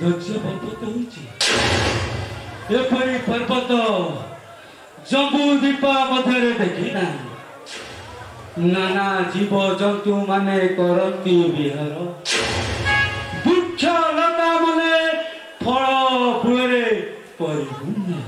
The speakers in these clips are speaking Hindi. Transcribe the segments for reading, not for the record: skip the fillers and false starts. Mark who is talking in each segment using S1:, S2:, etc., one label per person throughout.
S1: सौंदर्य पर्वत होपरी पर्वत जम्बू दीप मध्य देखी ना नाना जीव जंतु माने करती विहार वृक्ष लता माने फल फूल परिपूर्ण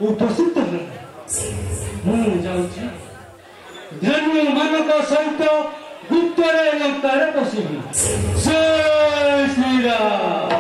S1: उपस्थित धन्य मानक सहित गुप्तरे लंकार पशिबी जय श्री राम।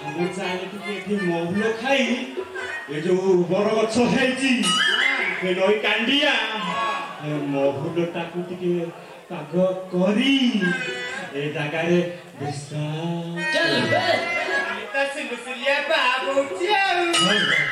S2: हम चाहे टिके महुल खाई ये जो बर गछ है नई कांडिया महुल टाकू टिके पाग करी ए जगह रे विश्राम
S3: चल बे
S2: तस मुसलिया बाबू
S3: चल बे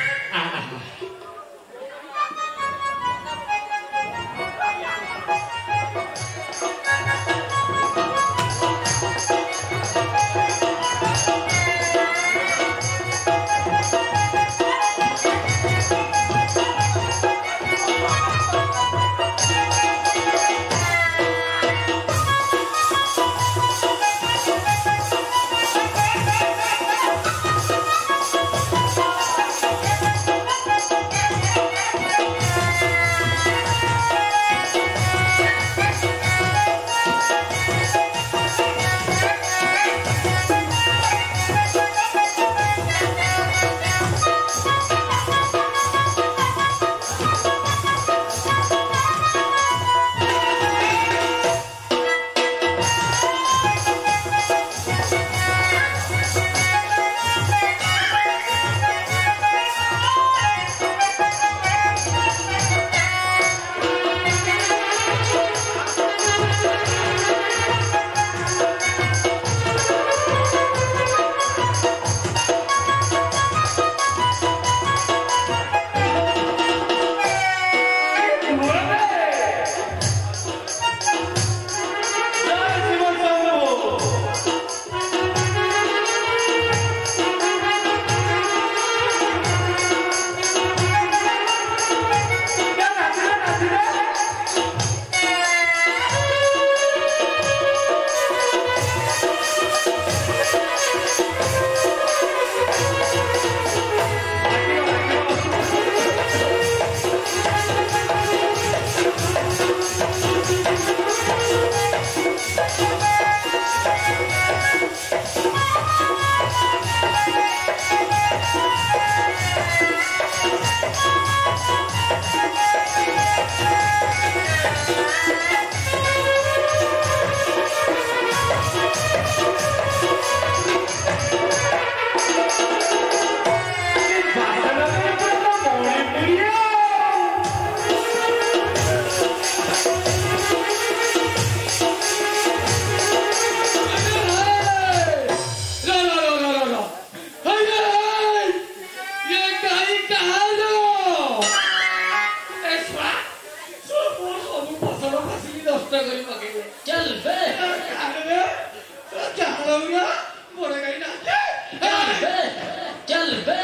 S3: चल बे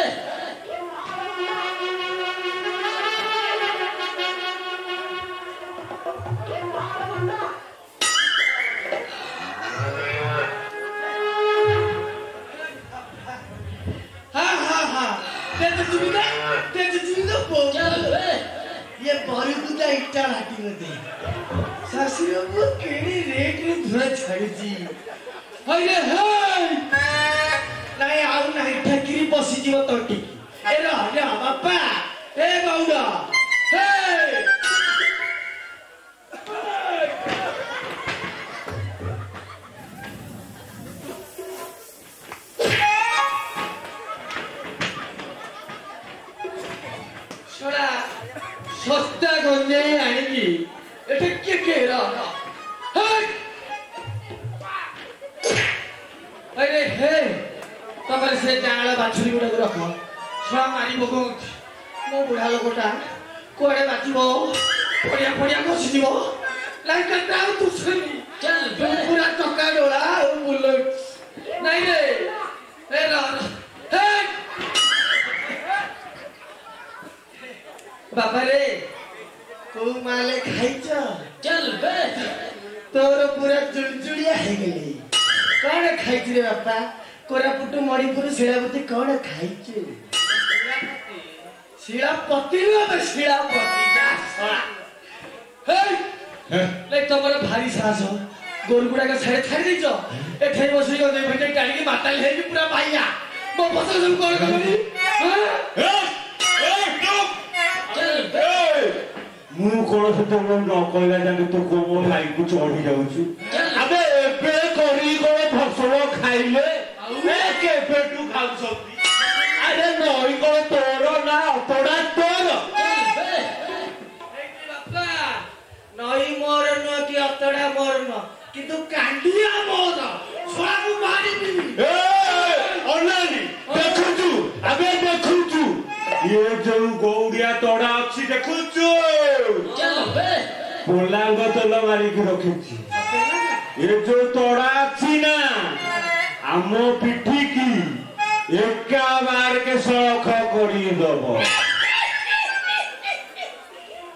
S3: चल बे
S4: ये बड़ी कुदा इट्टा हाटी मते सासुर को केड़ी रेट रे धुरा छाड़ी जी
S1: अरे हाय
S4: नाही आउ नाही ठकिरी बसी जीव तोटी ए रे बापा ए गौड़ा हे
S1: छोड़ा सस्ता गंजे आनिकी एटा के केरा हाय अरे हे तमरे से जांगला बाछुरी गुडा रख छुआ मारी बगो मो बुढ़ा लोकटा कोड़े बाचिबो पड़िया पड़िया घसी दिबो लाइक काउ तू छनी
S3: चल बे
S1: पूरा टका डोला बुलेट नहीं रे ए रा हे बाबा रे
S4: को माले खाइछ
S3: चल बे
S4: तोर पूरा चुड़चुड़िया हे गेली कौन खाइछ रे बापा कोरापुट मणिपुर शिलापति कौन खाइछ शिलापति रे शिलापति जा सळा
S1: हे ले तमरे भारी साहस गोरगुडा का छाड़े छाड़ी दीजो ए ठेई बसरी को दे भेटे टाड़ी की माताल है कि पूरा भाईया मो फसल सब कोन करनी हां
S3: चल बे
S2: मु कोन से तो न कहला जाने तो को लाइक को चढ़ी जाउछु
S3: चल
S2: अबे एबे करी कोन फसल खाइले
S1: ए
S2: କେବେଠୁ ଖାଉଛନ୍ତି?
S4: ଆରେ ନଈ କଣ ତୋର ନା ଅତଡା ତୋର? ବାପା ନଈ ମୋର ନୁହଁ କି ଅତଡା ମୋର ନୁହଁ କିନ୍ତୁ କାଣ୍ଡିଆ ମୋର ଛୁଆକୁ ମାରିବି।
S2: ଅନାନି ଦେଖୁଛୁ ଆବେ ଦେଖୁଛୁ ଇଏ ଯୋଉ ଗୌରିଆ ତଡା ଅଛି ଦେଖୁଛୁ ପୋଲାଙ୍ଗ ତେଲ ମାରିକି ରଖିଛି। ଏ ଯୋଉ ତଡା ଅଛି ନା ଆମ ପିଠିକି ଏକା ବାରକେ ସଳଖ କରିଦବ।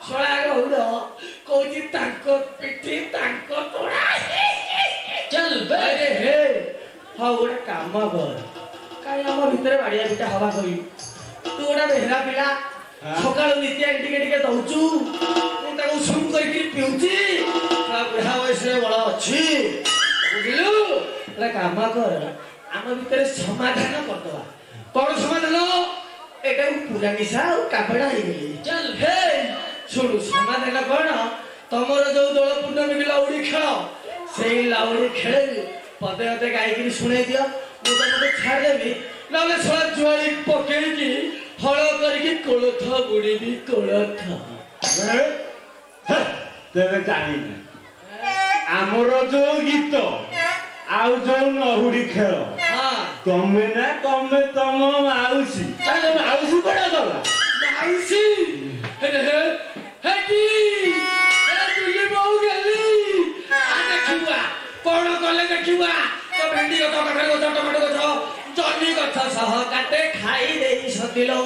S4: ଶଳା ଗୌର କହୁଛି ତାଙ୍କ ପିଠି ତାଙ୍କ ତୋଡ଼ା। ଆରେ ହେ ହଉ ଗୋଟେ କାମ କର କାହିଁ ଆମ ଭିତରେ ବାଡିଆ ପିଟା ହବା କରିବୁ। ତୁ ଗୋଟେ ବେହେରା ପିଲା ସକାଳୁ ନିତ୍ୟା ଟିକେ ଟିକେ ଦଉଛୁ ମୁଁ ତାକୁ ଉଷୁମ କରିକି ପିଉଛି ବୁଢା ବୟସରେ ବଳ ଅଛି ବୁଝିଲୁ। ଗୋଟେ କାମ କର ଆମ ଭିତରେ ସମାଧାନ କରିଦବା। କଣ ସମାଧାନ? ଏଟାକୁ ପୁରା ନିଶା ଆଉ କାପଡା ହେଇଗଲି। ହେ ଶୁଣୁ ସମାଧାନ କଣ? ତମର ଯୋଉ ଦୋଳ ପୂର୍ଣ୍ଣମୀ ଲାଉଡି ଖେଳ ସେଇ ଲାଉଡି ଖେଳରେ ପଦେ ପଦେ ଗାଇକିରି ଶୁଣେଇ ଦିଅ ମୁଁ ତମକୁ ଛାଡ଼ିଦେବି। ନହେଲେ ଶଳା ଜୁଆଳି ପକେଇକି ହଳ କରିକି କୋଳଥ ବୁଣିବି କୋଳଥ।
S2: ତେବେ ଜାଣିନା ଆମର ଯୋଉ ଗୀତ ଆଉ ଯୋଉ ନହୁଡି ଖେଳ ତମେ ନା ତମେ ତମ ମାଉସୀ ମାଉସୀ କୁଆଡେ ଗଲା?
S4: ମାଉସୀ ଦେଖିବା କଣ କଲେ ଦେଖିବା। ଭେଣ୍ଡି ଗଛ କଖାରୁ ଗଛ ଟମାଟୋ ଗଛ ଜହ୍ନି ଗଛ ସହ କାଟେ ଖାଇ ଦେଇ ସତିଲୋ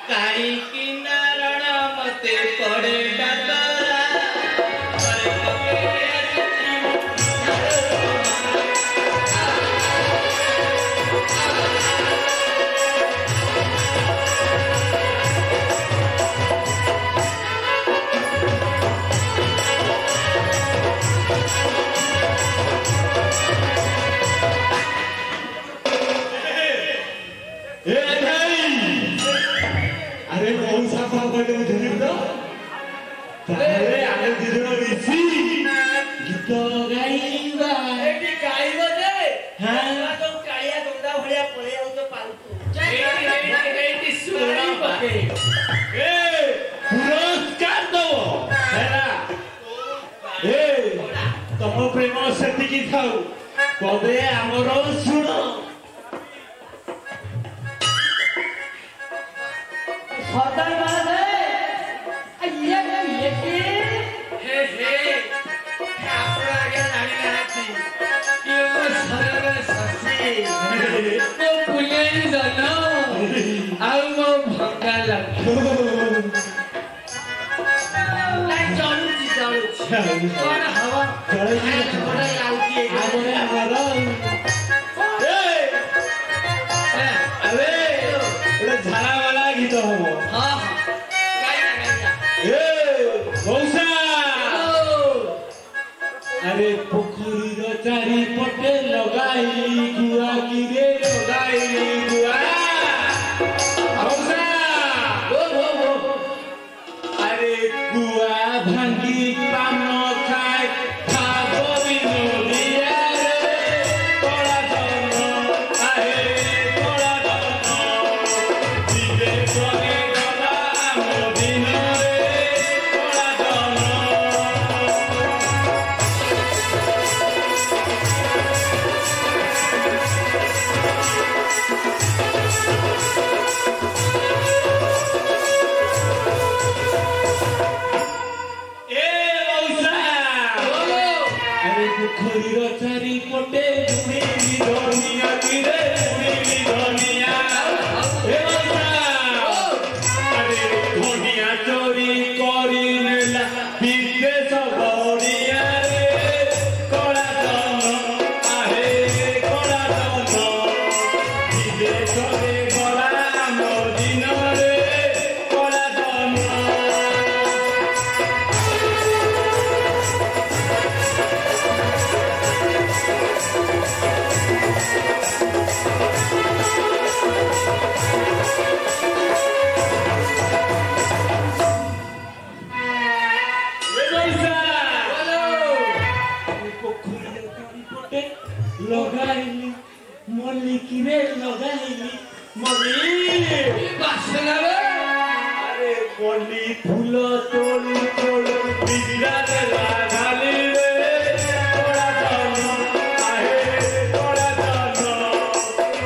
S4: କାଳି କିନାରଣ ମତେ ପଡେ ଡାକରା।
S2: अरे कौन सा पाप है मुझे बता। अरे आगे दिनो मिसी गीत गाइबा
S4: एटी गाइबो दे।
S2: हां
S4: तो कालिया गंगा भलिया पळे आउ तो पालतू एटी सुणी पके
S2: ए पुरस्कार दो हैला ए तम प्रेम सेति की थाउ कबे हमरो सुनो
S4: सदर माने ये हे आपरा आगे नाड़ी नाची ये मो शरीर में ससी मो पुलेरी दनो आउ मो भंगा लग लाइन चलुची कौन हवा बड़ा लाउची आमरे हमरो
S2: अरे झाड़ा वाला गीत हो।
S4: हां गाइया
S2: मौसा अरे पोखरी रो चारी पटे लगाई गुआ की रे लगाई गुआ मौसा अरे गुआ भांगी पान खाए खाबो बिनोलिया रे तोड़ा जनो आहे तोड़ा जनो दिले कोने गला मो दिन रे तोड़ा जनो কলি ফুল তোড়ি তোড়ি বিরারে লাগালি রে তোরা জন আহে তোরা জন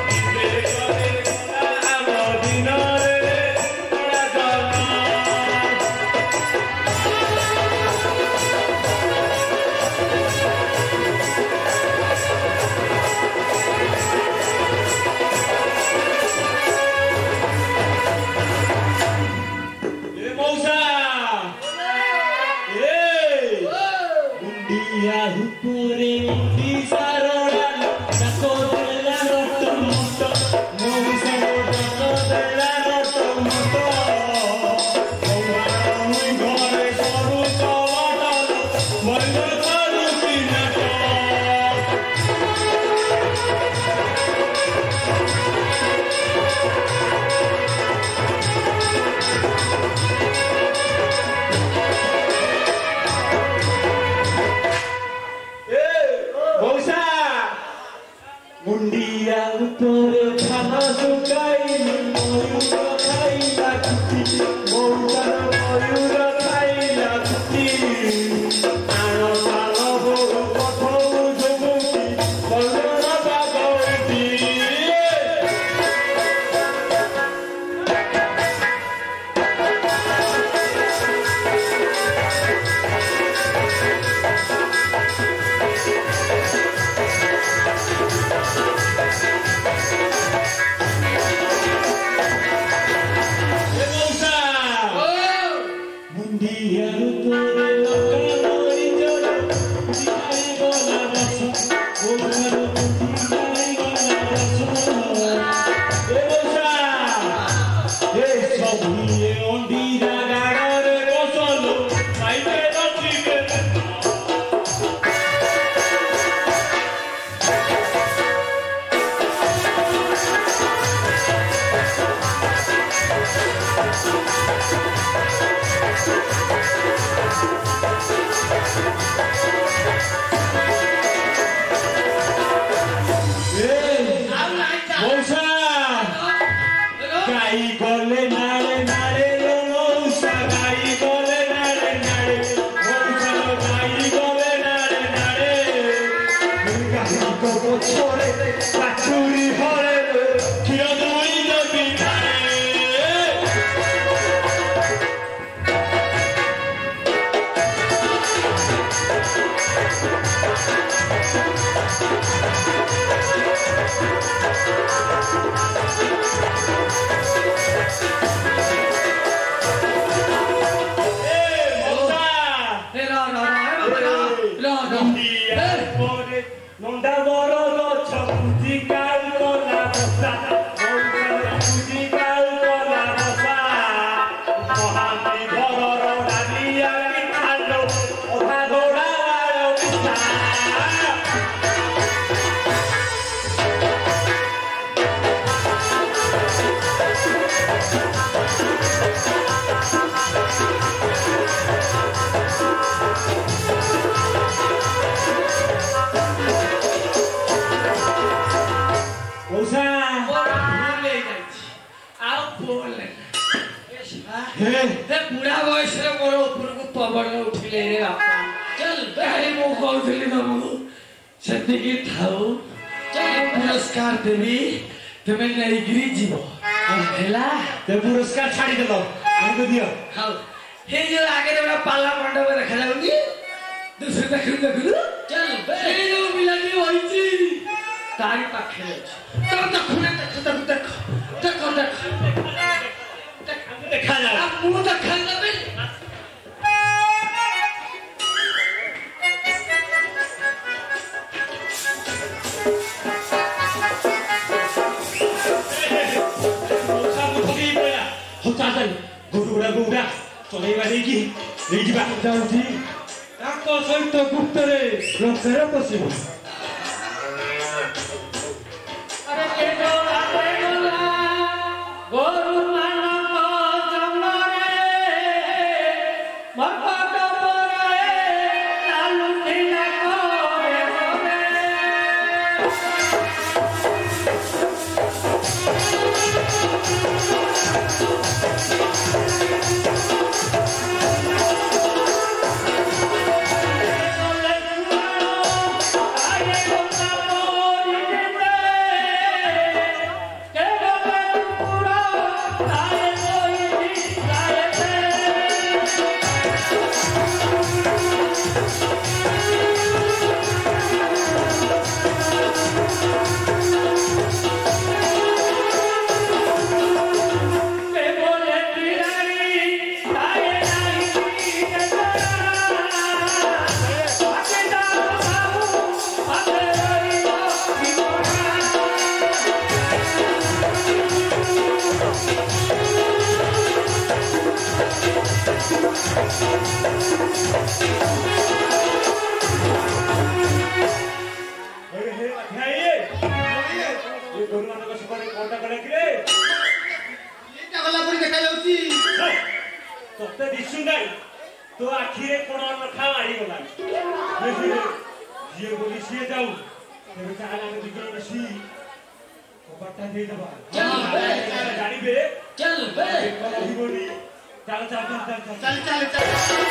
S2: দিলে করে আমার দিনরে তোরা জন উপরে দিশারোড়া ডাকো দেলা রত মত মৌসা ডাকো দেলা রত মত ওই ঘরে সরু সবাদল বন্ধ করু কিনাট মুন্ডিয়া উপরে খানা শুকাইলি ময়ূর খাইলা কুটি মৌজার ময়ূর খাইলা কুটি আনো সালো বড় কঠৌ জমুটি বলর বাগৌটি
S1: बुढ़ा बयस मोर उपरक पवन उठिले रे बापा चल भाई मो कहउथली तमको सेतिकी थाउ चल पुरस्कार देवी तमे नैगिरी जीव हेला
S2: ते पुरस्कार छाड़ी देलो हमको दियो
S1: हाउ हे जो आगे एउटा पाला मण्डप रखा जाउनी दूसरे देखु चल बे जो मिलानी होइची तारी पाखे तब देखुने देख देखा जा मुंह देखा ना बे
S2: गुड़ा चलेगा देखी लेकिन बात जाऊँगी आपको सहित गुप्त रे रक्षार पश्चिम
S1: अरे के डोला गोरु मानव जंगले मरपट परे लालू नीला करे
S2: କହିଲା କିରେ
S1: ଏଟା ଗଲା ପରି ଦେଖାଯାଉଛି।
S2: ତତେ ଦିଶୁ ନାହିଁ ତୋ ଆଖିରେ କଣ ଲଖା ମାରିଗଲାଣି ଯିଏ ବୋଲି ସିଏ ଯାଉ ତେବେ ତାହେଲେ ଆମେ ଦି ଜଣ ମିଶି କବାଟଟା ଦେଇଦେବା ଜାଣିବେ
S3: चल बे
S2: ରହିବନି ଚାଲ ଚାଲ ଚାଲ ଚାଲ
S1: ଚାଲ ଚାଲ
S2: ଚାଲ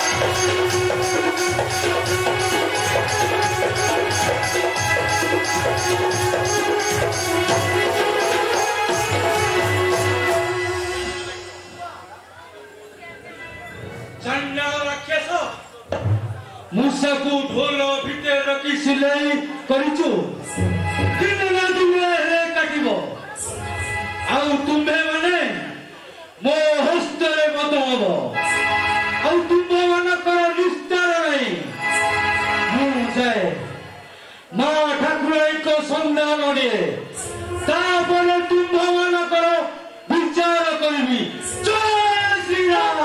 S2: ରାକ୍ଷସ ମୂଷାକୁ ଢୋଲ ଭିତରେ ରଖି ସିଲେଇ କରିଛୁ ଦିନେ ନା ଦିନେ ହେଲେ କାଟିବ ଆଉ ତୁମ୍ଭେ ମାନେ ମୋ ହସ୍ତରେ ବଧ ହବ ଆଉ ତୁମ୍ଭ ମାନଙ୍କର ନିସ୍ତାର ନାହିଁ ମୁଁ ଯାଏ ମା ଠାକୁରାଣୀଙ୍କ ସନ୍ଧାନ ନିଏ ତାପରେ ତୁମ୍ଭ ମାନଙ୍କର ବିଚାର କରିବି ଜୟ ଶ୍ରୀରାମ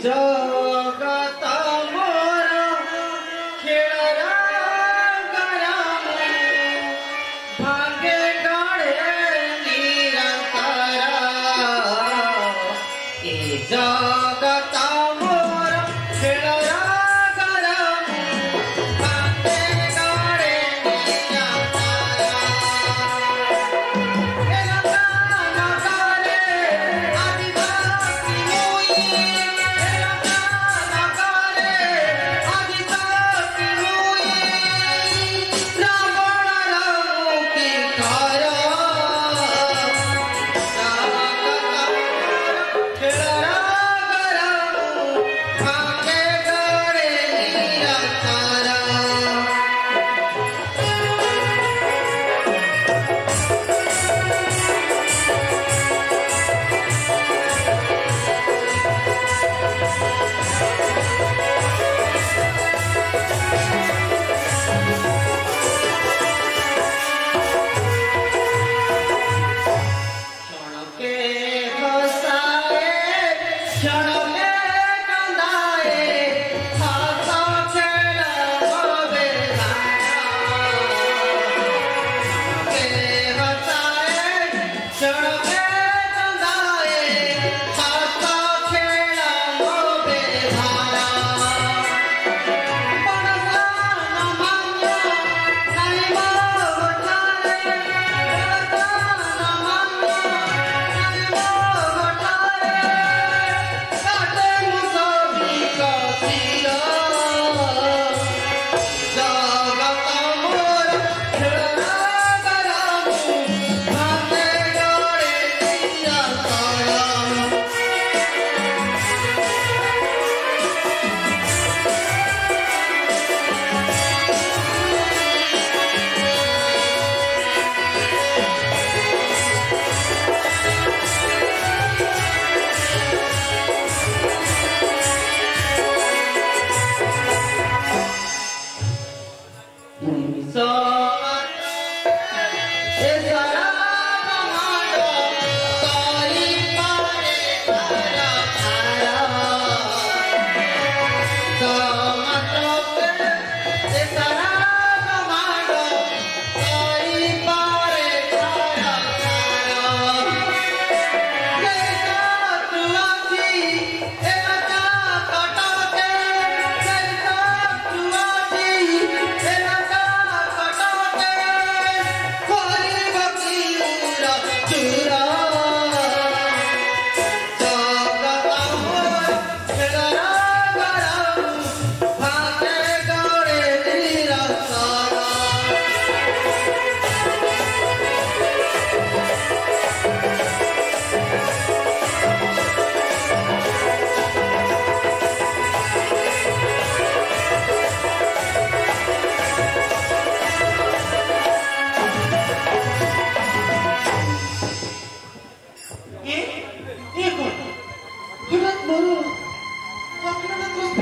S1: ଜଗତ ମୋର ଖେଳର ଗରମ ଭାଗେ ଗଡ଼େ ନିରନ୍ତର ଏ ଜଗତ ମୋର ଖେଳର ଗରମ ଭାଗେ ଗଡ଼େ ନିରନ୍ତର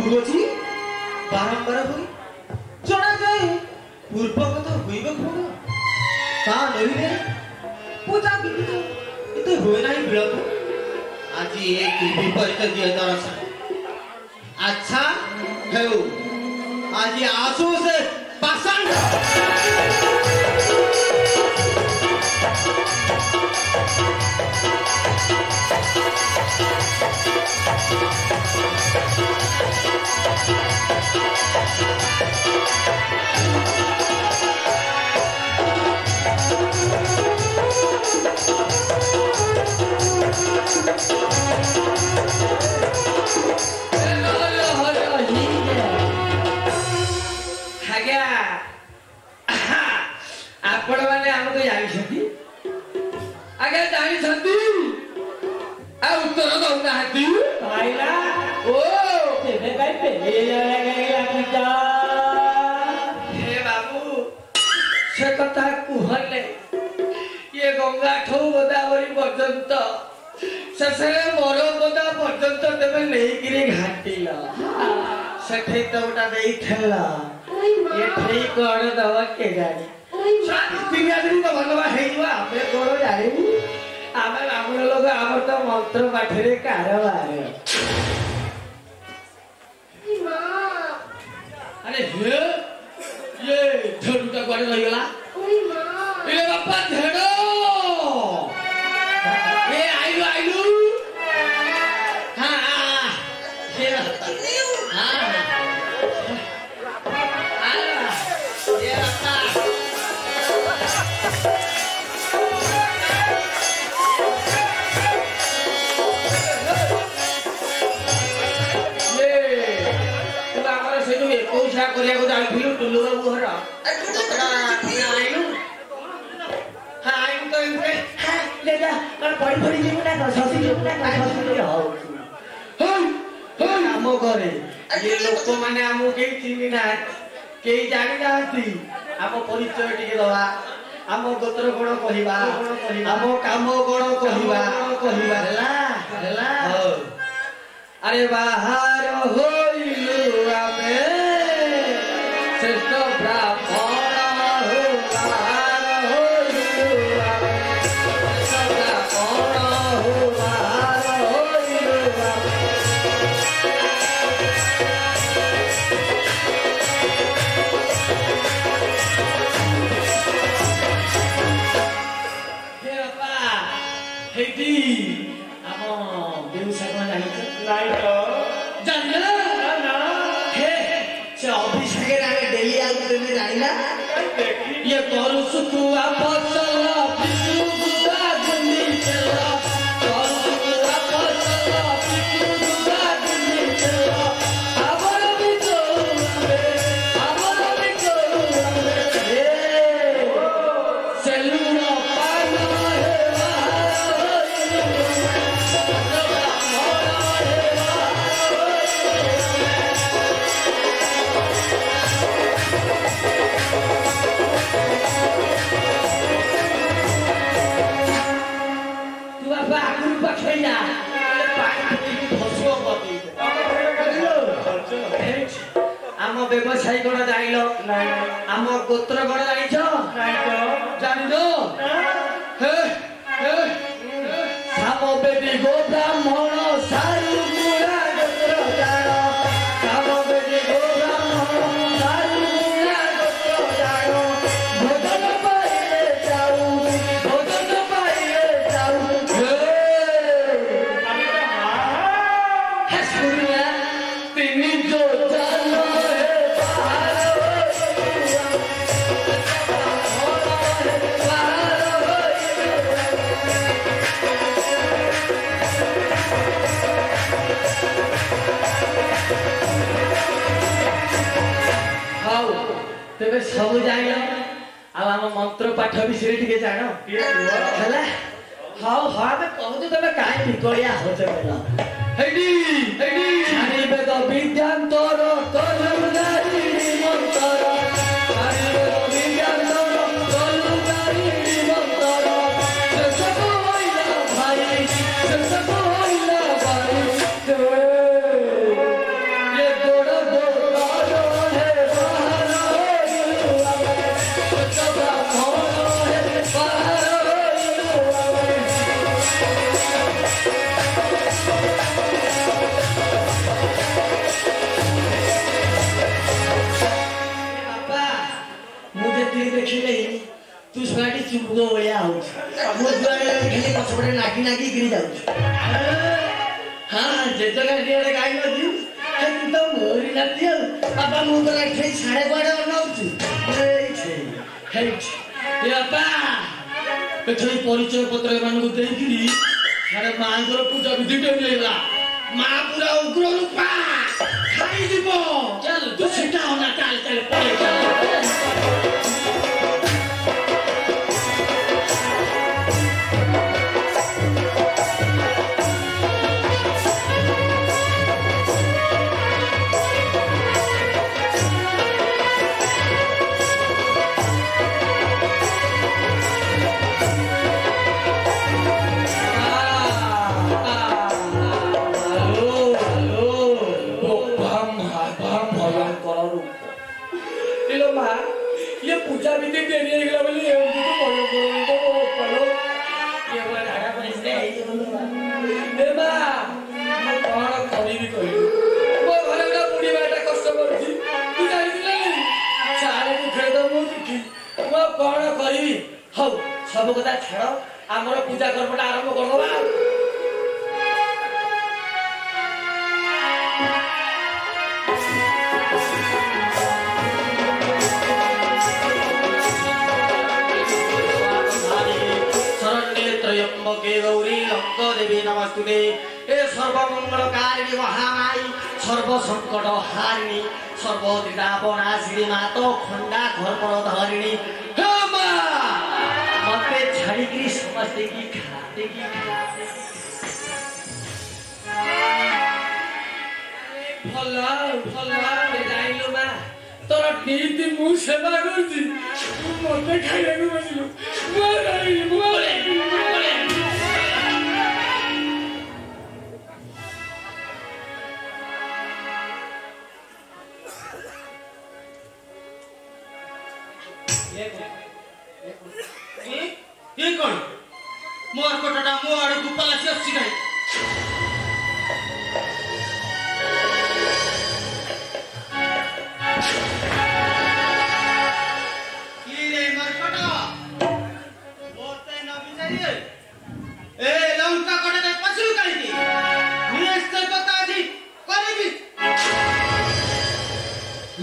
S1: ଭୁଲ ଅଛି ବାରମ୍ବାର ହୋଇ ଜଣାଯାଏ ପୂର୍ବଗତ ହୋଇବାକୁ ହବ ତା ନଇରେ ପୂଜା ବିଧିତ ଏତେ ହୁଏ ନାହିଁ ବିଳମ୍ବ ଆଜି ଏ କି ବିପରୀତ ଦିଏ ଦର୍ଶନ ଆଚ୍ଛା ହେଉ ଆଜି ଆସୁ ସେ ପାଷାଣ
S4: आपण मैंने आमको जानी आगे जानी उत्तर दौना ओ हे बाबू से कथा कहले ये गंगा ठौ गोदावरी पर्यंत शेषे बरपदा पर्यंत तेरे नहीं घाटिल सेठे तो गोटा देला ये ठीक कौन दवा के गाड़ी तीन आदमी तो भलवा हेइवा आमे कोन जाइबू आमे ब्राह्मण लोग आमर तो मंत्र पाठरे कारबार अरे ये झड़ूटा कोड़े रही गला ए बापा झड़ो ए आइलू हां ये हां ये रखा कोसा करिया को जाइथिलु टुल्लु बाबू घर आइलु हां आइलु तो इनके ले जा कर पड़ी जीव ना ससी जीव ना ससी हो हम घरे ये लोक माने हमु के चिनी ना के जानि नाथि हम परिचय टिके दवा हम गोत्र गुण कहिबा हम काम गुण कहिबा हला अरे बाहर होइलु आमे श्रेष्ठ ब्राह्मण हो बाहर होइलु आमे श्रेष्ठ ब्राह्मण हो बाहर होइलु आमे हे बापा हेटी आम बेउसा को जानि नाही तो जानला ना हे से ऑफिस के आगे डेली आउट में जानिला ये करू सुकुआ फसल बिसु गुआ गुनी चला करू सुकुआ फसल बिसु गुआ गुनी चला आवर भी जोरे हे सेलुना पाना हे आम व्यवसायी कौन जाइल आम गोत्र कौन जानिछ जानिछ साम बेदी गो ब्राह्मण सारू गुणा गोत्र जान साम बेदी गो ब्राह्मण सारू गुणा गोत्र जान भोजन पाइले जाऊ हे सुनिया तिनी जो जानो तेरे सब जान आम मंत्र पाठ विषय टे जान है हाँ हाँ कहूँ तुम कहीं बिकलिया हो वेद विद्यांतर तलुगारी मंतर तलुगारी मंतर शेष होइला भाई शेष होइला भाई ये बाटे नाकी नाकी गिरी जाऊ हाँ जेजो गाड़ी गाई नदी तू तो मोरी नाती हो बाबा मु तो लाठी साड़े बाड़े बनाउछु हे बाबा एठै परिचय पत्र मानकु देइकिरी सारे मांगर पूजा विधि टेला मां पूरा उग्र रूपा खाई दिबो
S3: चल
S4: तू सीधा होना चाल चल पड़े चल पूजा विधि देरी है गला बोले ये तो पलो ये वाला धागा पड़े ए बा मैं कौन करी भी करी वो घरे ना बुढ़ी बेटा कष्ट करछी तू जानि दिले सारे को खेद मु की वो कौन करी हौ सब कथा छाड़ हमर पूजा करबटा आरंभ करबा त्र्यंबके गौरी लंक देवी नमस्तुते ए सर्वमंगलकारिणी महामाई सर्व संकट हारिणी सर्व विदापनाशिनी मातो खंडा घरपर धरिणी हे मां मते छाड़ी समझते की खाते भला भला जाइलो मा तोर नीति मु सेवा करछि तू मते खाइला को बसिलो मोरे ये कौन मोर कोटटा मो आड़ गुपाला से अच्छी गई की रे मोर कोटा बोते न बिचारिए ए लंका कोटा के पछु काई निश्चय बता दी करबी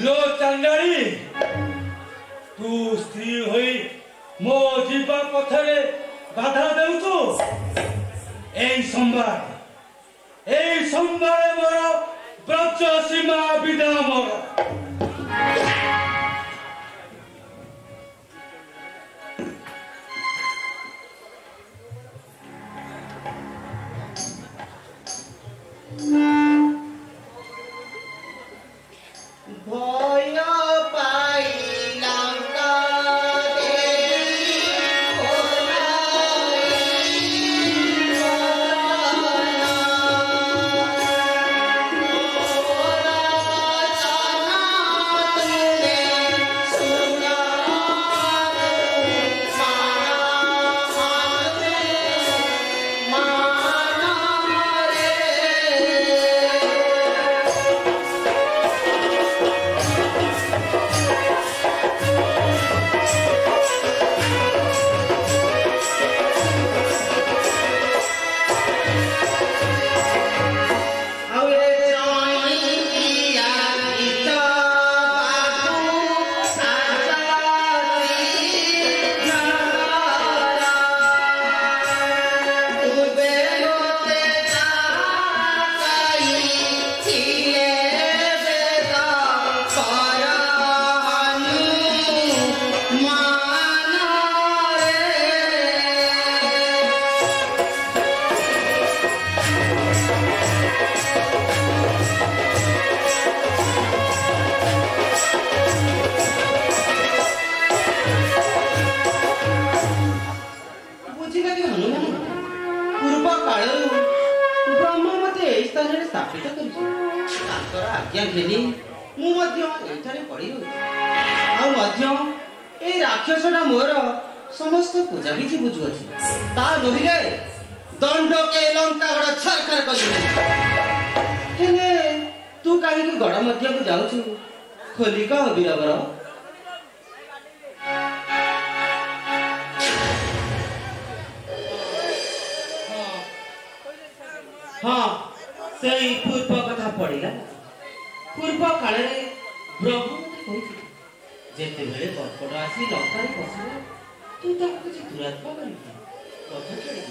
S4: लो चंडारी तू स्त्री होई मो जीवा पथरे बाधा देउछु एई सोमवार मोर ब्रज सीमा विदा मोर भय पाई लंका राक्षसटा मोर समस्त पूजा विधि बुझुअछि ता नहिले दंड के लंका गड़ छरखर कलिले हेले तू काहे गड़ मध्य को जाउछु खोली का बीरबर हाँ से पूर्व कथा पड़िला पूर्व काल ब्रह्म मते जेते बेले कर्कट आसी लंका पसिला तू ताको किछि दुरात्मा करिबि कथा केली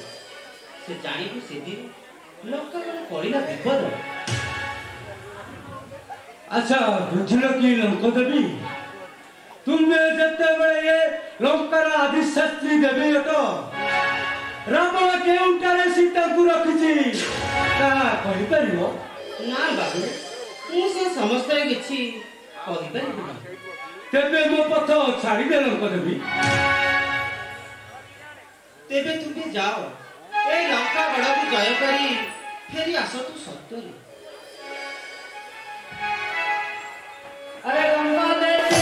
S4: से जानिबु से दिन लंका रे पड़िला विपद।
S2: अच्छा बुझलो कि लंका देवी तुमने जते बेले ये लंकार आदिशास्त्री देवी तो रावण केउटारे सीता को रखिछि ता कहि परिबो
S4: ना बाबू मु से समस्त किछि कहि परिबि
S2: तेबे मो पथ छाड़ी दे लंका देवी
S4: तेबे तुमे जाओ ए लंका गड़ को जय करी फेरी आस तू सत्तरी। अरे गंगा देवी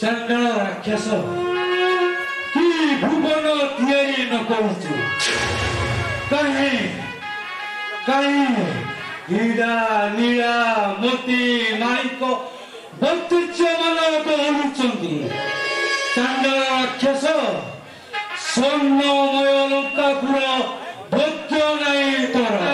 S2: चंडल राक्षस कि भुवन तियारी न करूछु कहीं कहीं हीरा नीला मोती माणिक बंतुच्य मन कहलुचंती चंडल राक्षस स्वर्णमय लंकापुर भोग्य नहीं तोरा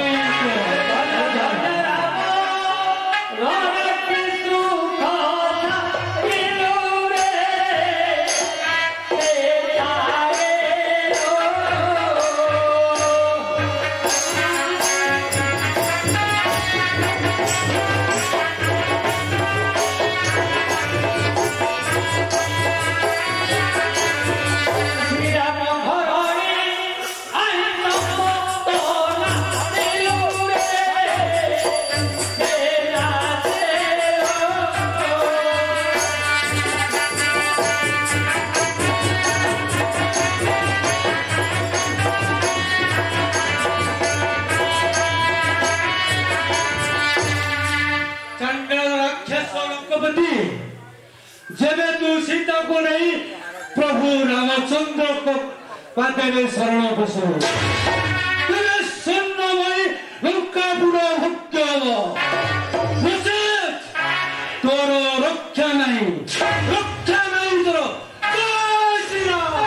S2: जेबे तू सीता को नहीं प्रभु रामचंद्र को पाते में शरण बसो तेरे स्वर्णमयी लंकापुर भोग्य तोर रक्षा नहीं तोर जय श्री राम।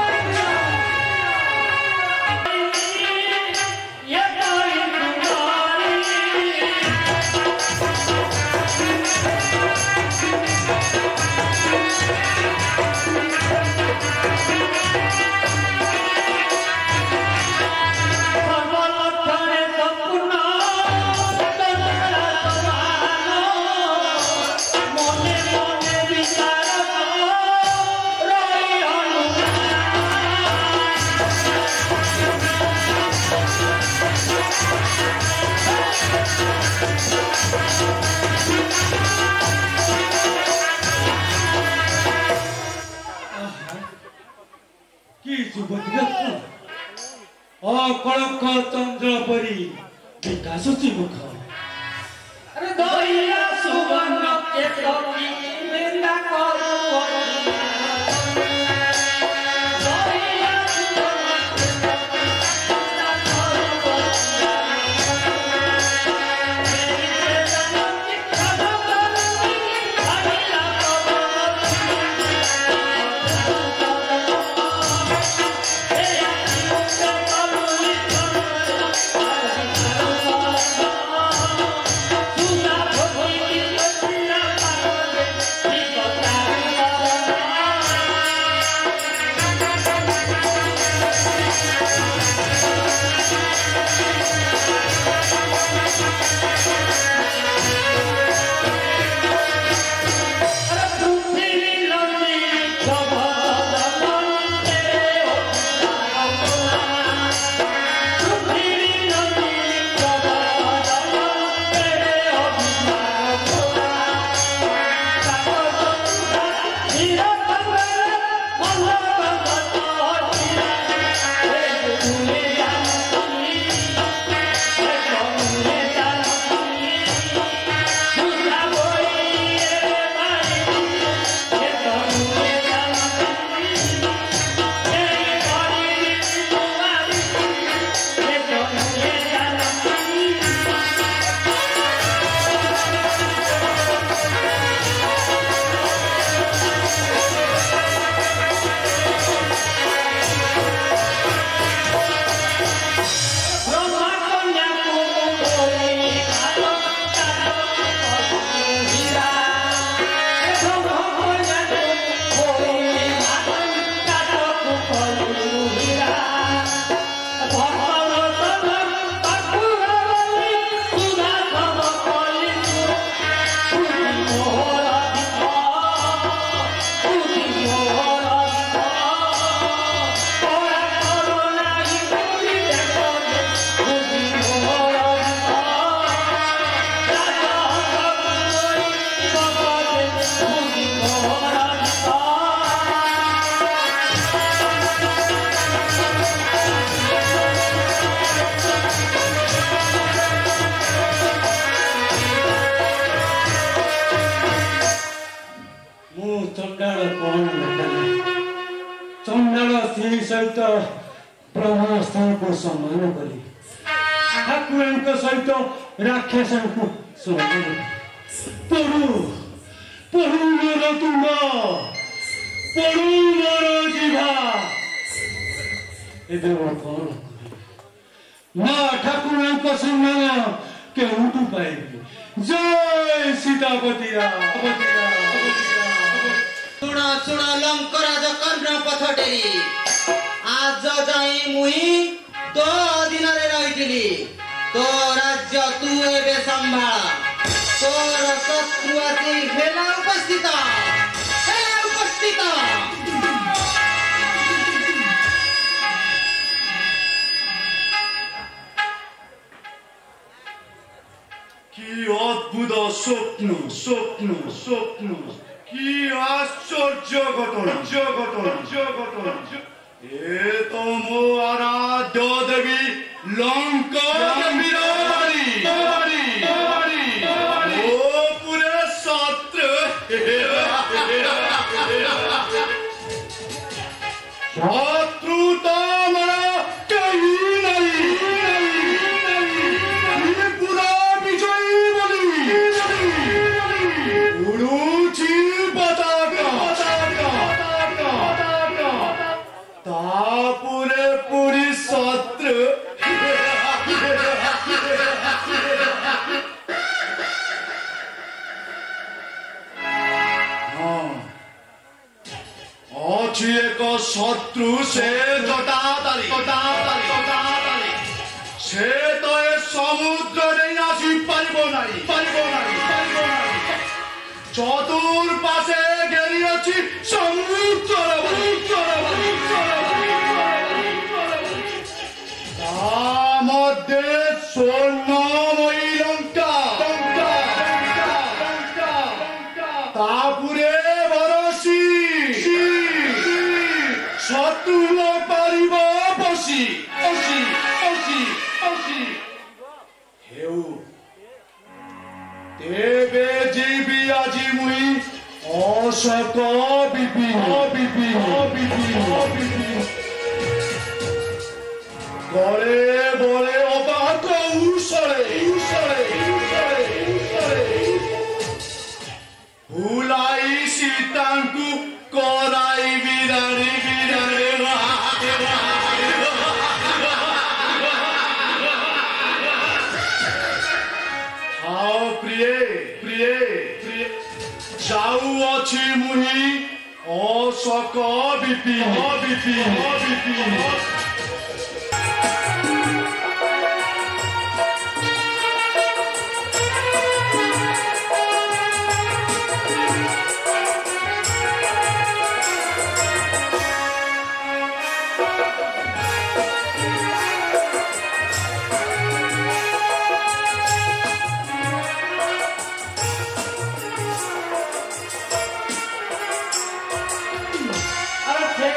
S2: कलक चंद्र परी विकास मुख
S4: अरे दहिया सुवर्ण के तोरी
S2: चंडाल से सहित ब्रह्मास्त्र को सम्मान करी ठाकुर सहित राक्षस को सम्मान पढ़ु पढ़ु मोर तुंग पढ़ु मोर जीवा एबे कौन माँ ठाकुर सम्मान केउठू पाइबी जय सीतापति
S5: सुन सुन लंकराज कर्ण पथटेरी आज जाई मुई तो अधीनरे रहिथिली तो राज्य तू एबे संभाळ तोर शत्रु आसी हेला उपस्थित
S2: কি অদ্ভুত স্বপ্ন স্বপ্ন স্বপ্ন কি আশ্চর্য ঘটনা ঘটনা এ তো মো আরাধ্য দেবী লঙ্কা ও পুরে শত্রু শত্রু তো আমার কেহি নাই तापुरे पूरी सत्र अच्छी एक शत्रु से जटादारी से तो ए समुद्र नहीं आसी पारिबो नाही चतुर्पाशे घेरी अछि समुद्र मध्य स्वर्णमयी लंका तापुरे बरसी शत्रु पारिब बसी हेउ तेबे जीवी আজি मुई अशोक विपिन गले बोले अबाक उसरे भुलाई सीतांकु कराई बिरानी हाँ प्रिय जाऊ अच्छी मुही अशोक विपिन
S4: अरे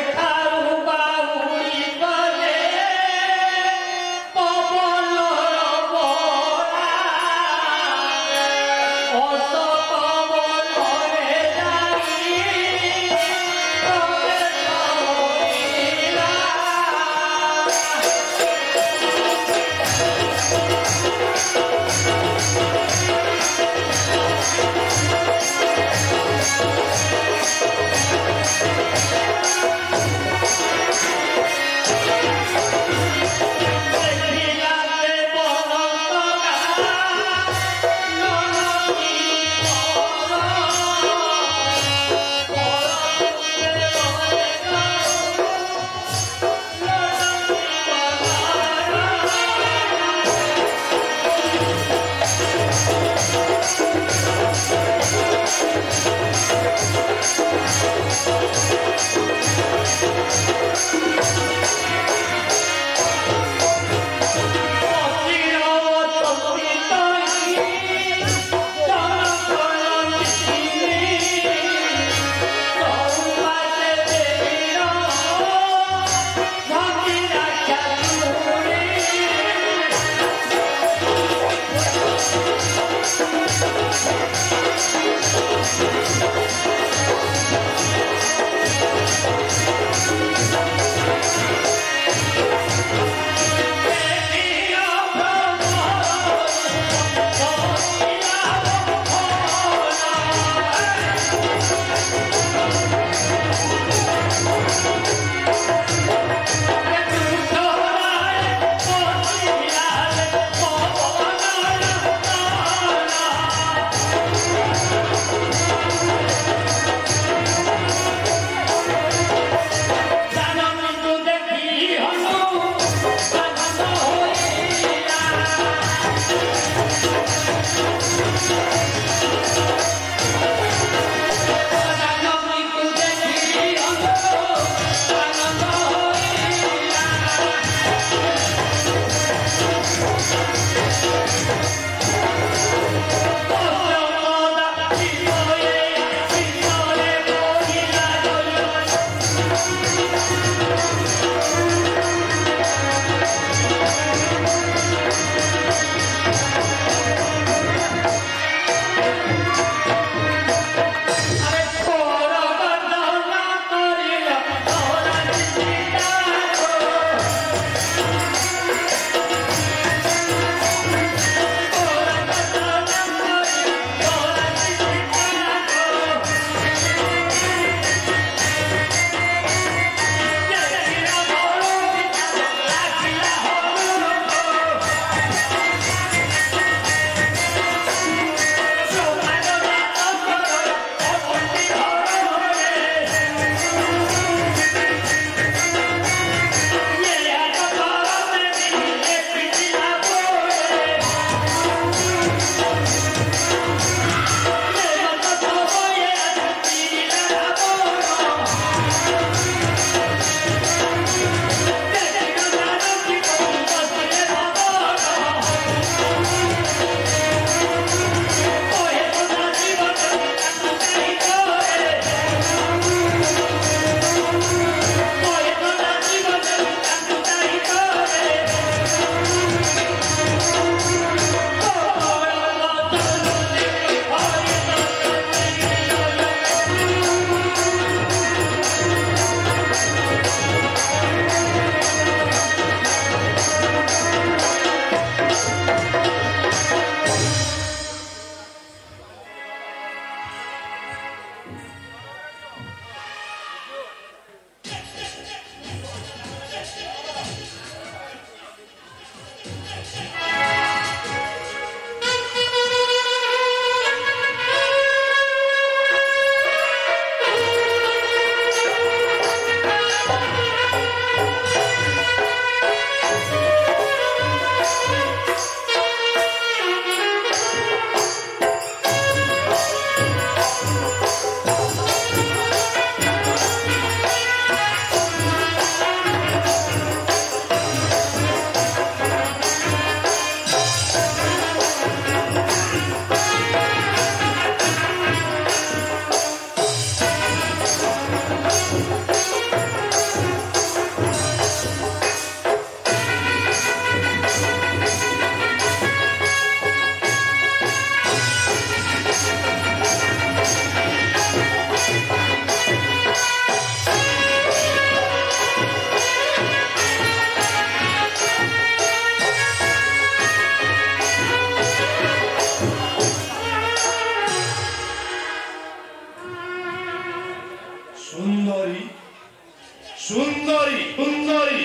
S6: सुंदरी सुंदरी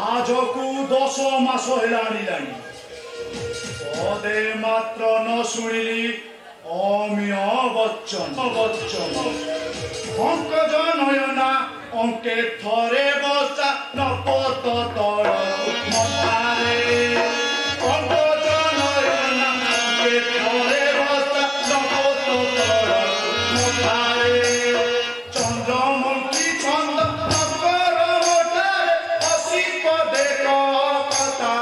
S6: आज को 10 मास हेलाणी पदे मात्र न शुणिली अमिय बच्चन बच्चन पंकज नयना अंके थरे बसा नपत तल मथारे पंकज नयना अंके थरे बसा नपत तल मथारे चंद्रमंत्री छंद नगर मोटारे हसी पदे कथा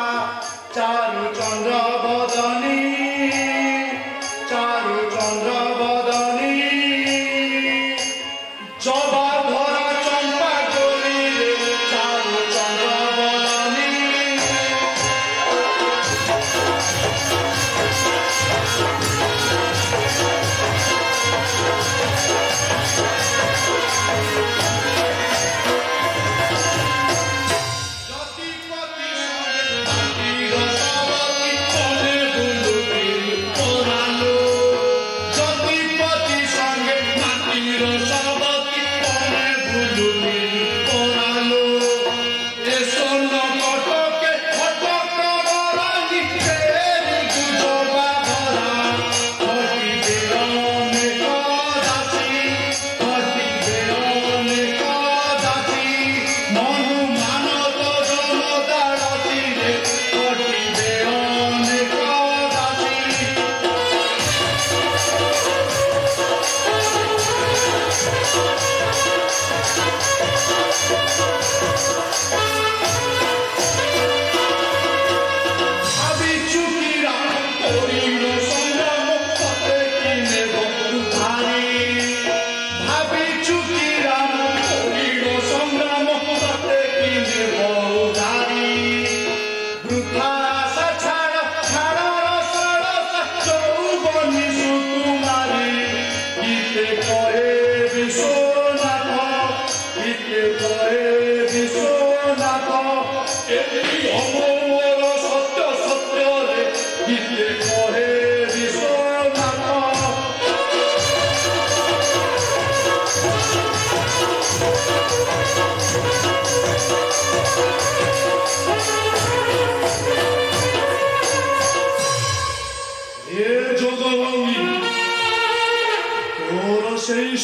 S6: चारु चंद्र बदनी चारु चंद्र बदनी जबा धरा चंपा गोरी चारु चंद्र बदनी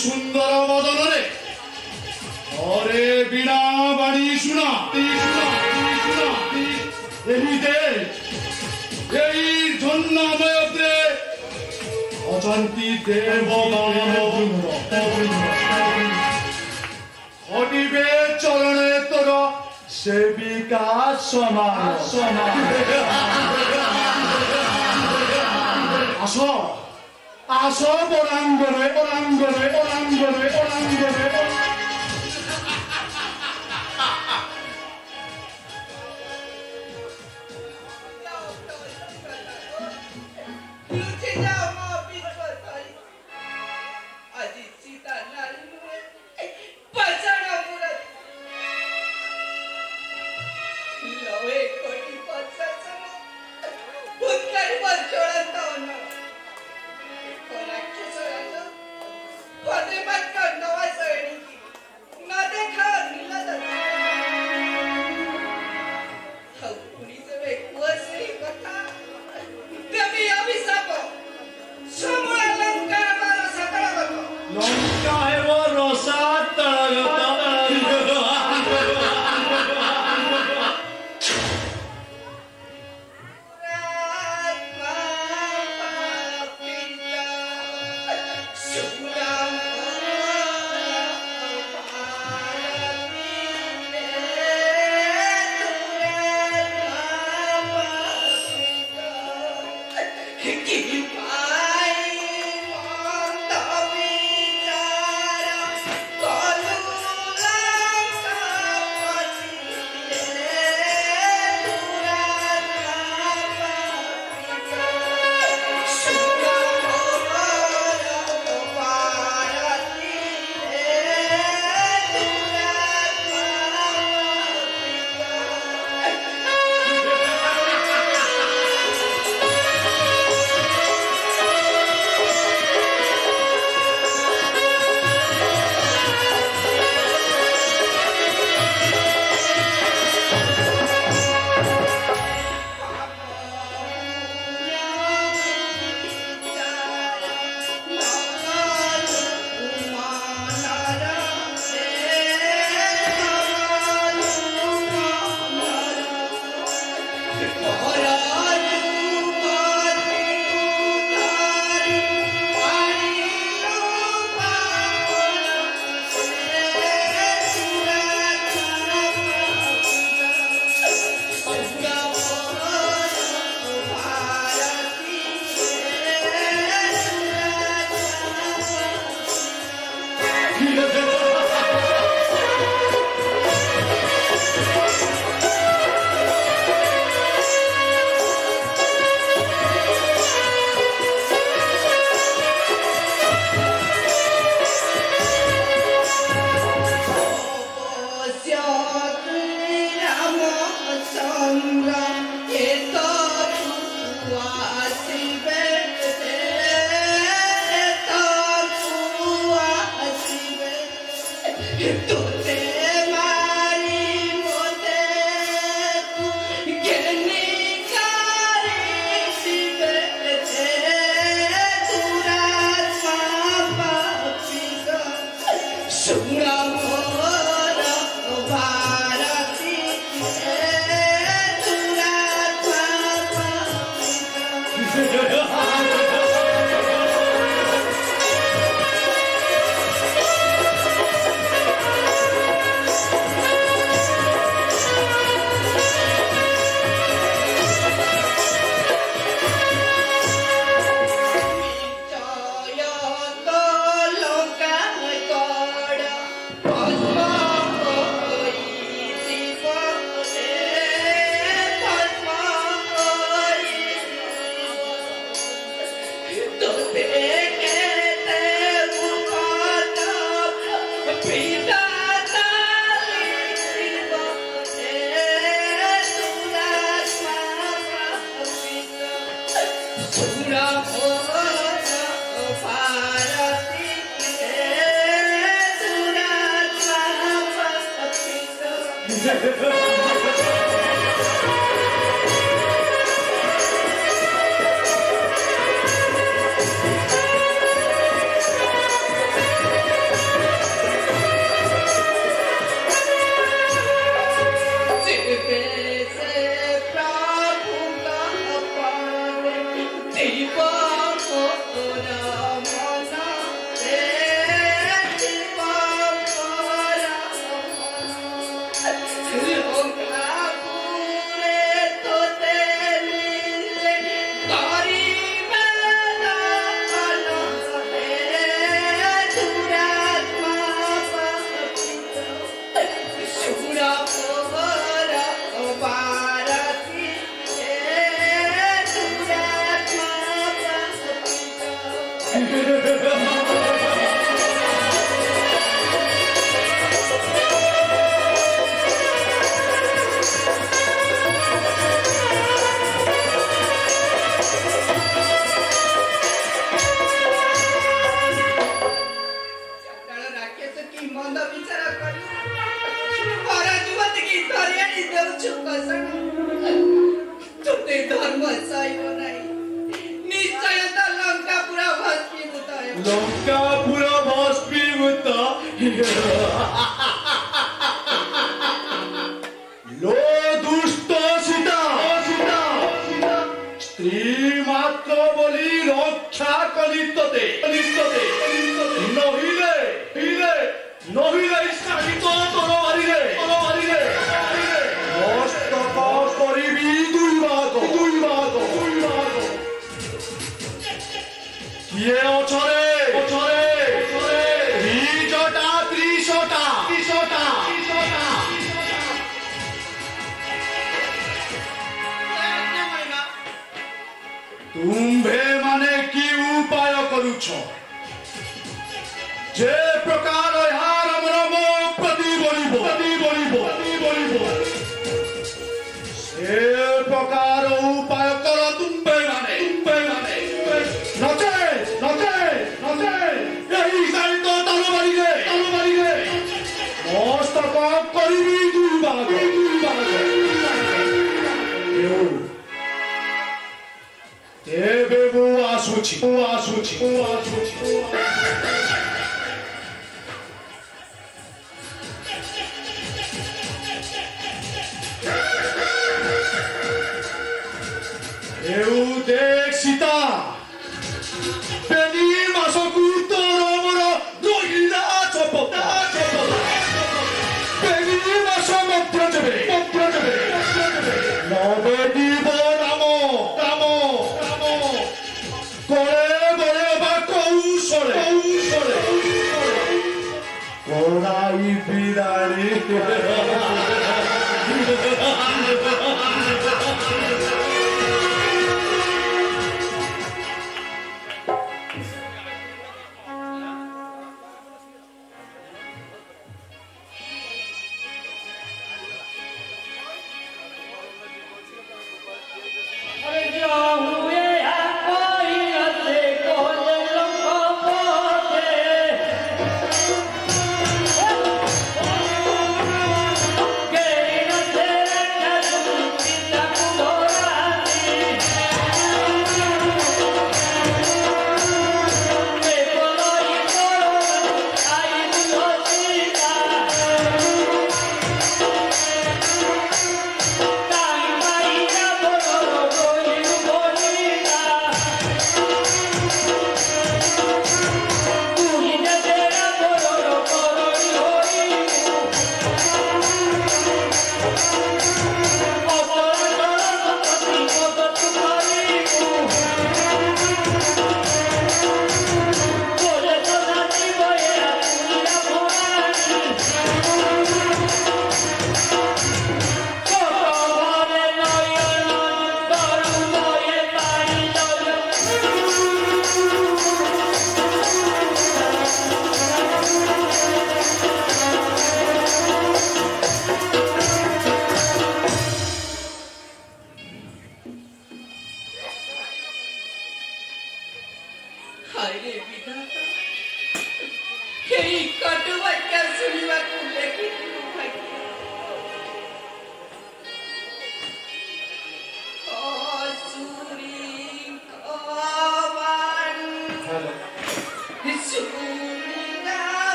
S6: सुंदर बदन रे अरे बीणा बाणी सुना धन्यमय अजंती देव हटिबे चरणे तोर सेविका समान आस आस बरांगरे बरांगरे बरांगरे बरांगरे
S1: Pode matar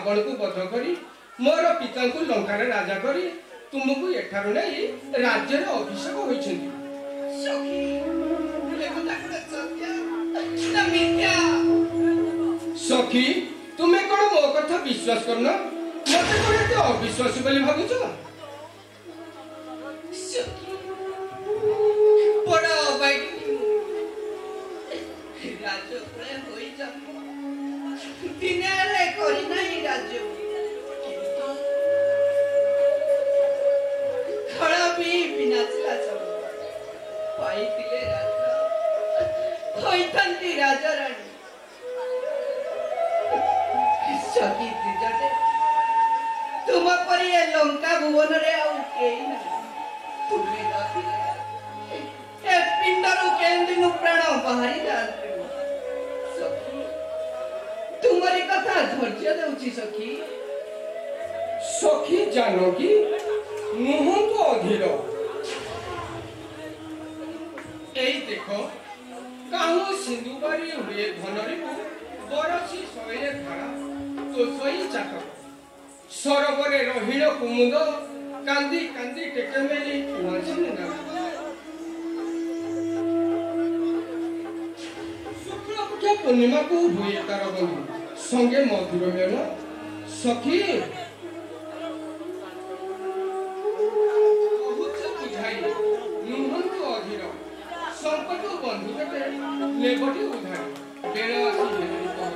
S1: रावण को बध करी मोर पिता को लंकार राजा करी तुमको एठारु नहीं राज्य अभिषेक होइछन्ति
S4: सखी ना मिथ्या
S1: सखी तुम्हें कौन मो कथा विश्वास करना मत कौन एते अविश्वासी बोली भाबुछ
S4: सखी बड़ा बाइक राज्य कुले होई जन्म दिने रे करी नाही राज्य खड़ा भी बिना चला चल पाई तिले राजा होइतंती राजा रानी सखी दिजटे तुम पर ये लंका भुवन रे आउ केई ना तुमे नथिले ए पिंडरु केंदिनु प्राण बाहरी जाते सखी तुम्हारी कथा धैर्य देउची सखी
S1: सखी जानो कि मुह तो अधीर एई देखो काहू सिंधुबारी हुए घनरी को बरसी सैले धारा तो सही चाक सरोवरे रहिण कुमुद कांदी कांदी टेकेमेली कुआसी ना शुक्लपक्ष पूर्णिमा को हुए तार बंधु संगे मधुर मेल सखी संकट बंधु लेबटी उधार बेल आसी